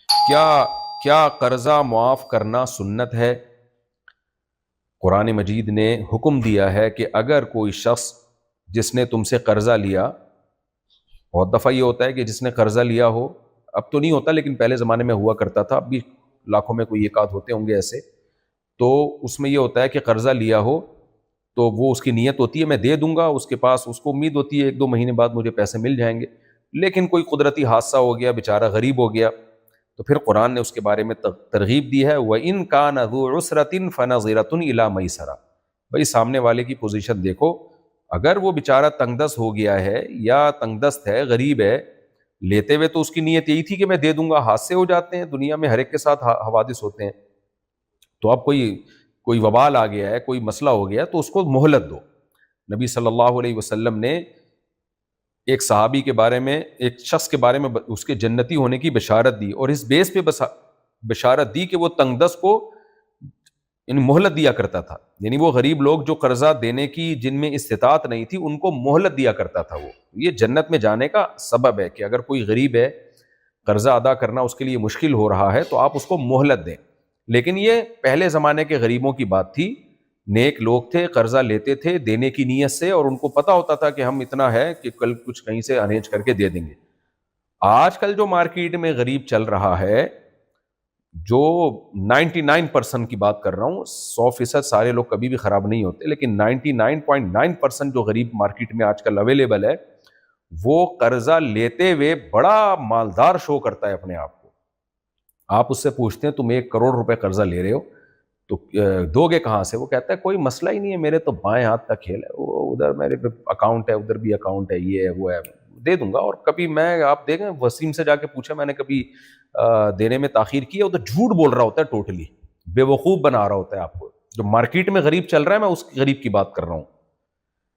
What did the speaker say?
کیا کیا قرضہ معاف کرنا سنت ہے؟ قرآن مجید نے حکم دیا ہے کہ اگر کوئی شخص جس نے تم سے قرضہ لیا، بہت دفعہ یہ ہوتا ہے کہ جس نے قرضہ لیا ہو، اب تو نہیں ہوتا لیکن پہلے زمانے میں ہوا کرتا تھا، اب بھی لاکھوں میں کوئی ایک آدھ ہوتے ہوں گے ایسے، تو اس میں یہ ہوتا ہے کہ قرضہ لیا ہو تو وہ اس کی نیت ہوتی ہے میں دے دوں گا، اس کے پاس اس کو امید ہوتی ہے ایک دو مہینے بعد مجھے پیسے مل جائیں گے، لیکن کوئی قدرتی حادثہ ہو گیا، بیچارہ غریب ہو گیا، تو پھر قرآن نے اس کے بارے میں ترغیب دی ہے وَإِن كَانَ ذُو عُسْرَةٍ فَنَظِرَةٌ إِلَىٰ مَيْسَرَةٍ۔ بھائی سامنے والے کی پوزیشن دیکھو، اگر وہ بیچارہ تنگ دست ہو گیا ہے یا تنگ دست ہے، غریب ہے، لیتے ہوئے تو اس کی نیت یہی تھی کہ میں دے دوں گا، حادثے ہو جاتے ہیں دنیا میں، ہر ایک کے ساتھ حوادث ہوتے ہیں، تو اب کوئی وبال آ گیا ہے، کوئی مسئلہ ہو گیا تو اس کو مہلت دو۔ نبی صلی اللہ علیہ وسلم نے ایک صحابی کے بارے میں، ایک شخص کے بارے میں اس کے جنتی ہونے کی بشارت دی، اور اس بیس پہ بشارت دی کہ وہ تنگ دست کو یعنی مہلت دیا کرتا تھا، یعنی وہ غریب لوگ جو قرضہ دینے کی جن میں استطاعت نہیں تھی ان کو مہلت دیا کرتا تھا، وہ یہ جنت میں جانے کا سبب ہے کہ اگر کوئی غریب ہے، قرضہ ادا کرنا اس کے لیے مشکل ہو رہا ہے تو آپ اس کو مہلت دیں۔ لیکن یہ پہلے زمانے کے غریبوں کی بات تھی، نیک لوگ تھے، قرضہ لیتے تھے دینے کی نیت سے، اور ان کو پتا ہوتا تھا کہ ہم اتنا ہے کہ کل کچھ کہیں سے ارینج کر کے دے دیں گے۔ آج کل جو مارکیٹ میں غریب چل رہا ہے، جو 99% کی بات کر رہا ہوں، 100% سارے لوگ کبھی بھی خراب نہیں ہوتے، لیکن 99.9% جو غریب مارکیٹ میں آج کل اویلیبل ہے، وہ قرضہ لیتے ہوئے بڑا مالدار شو کرتا ہے اپنے آپ کو۔ آپ اس سے پوچھتے ہیں تم 1 کروڑ روپے قرضہ لے رہے ہو تو دو گے کہاں سے؟ وہ کہتا ہے کوئی مسئلہ ہی نہیں ہے، میرے تو بائیں ہاتھ کا کھیل ہے، وہ ادھر میرے پہ اکاؤنٹ ہے، ادھر بھی اکاؤنٹ ہے، یہ ہے وہ ہے، دے دوں گا۔ اور کبھی میں، آپ دیکھیں وسیم سے جا کے پوچھا میں نے کبھی دینے میں تاخیر کی ہے، ادھر جھوٹ بول رہا ہوتا ہے، ٹوٹلی بے وقوف بنا رہا ہوتا ہے آپ کو۔ جو مارکیٹ میں غریب چل رہا ہے میں اس غریب کی بات کر رہا ہوں۔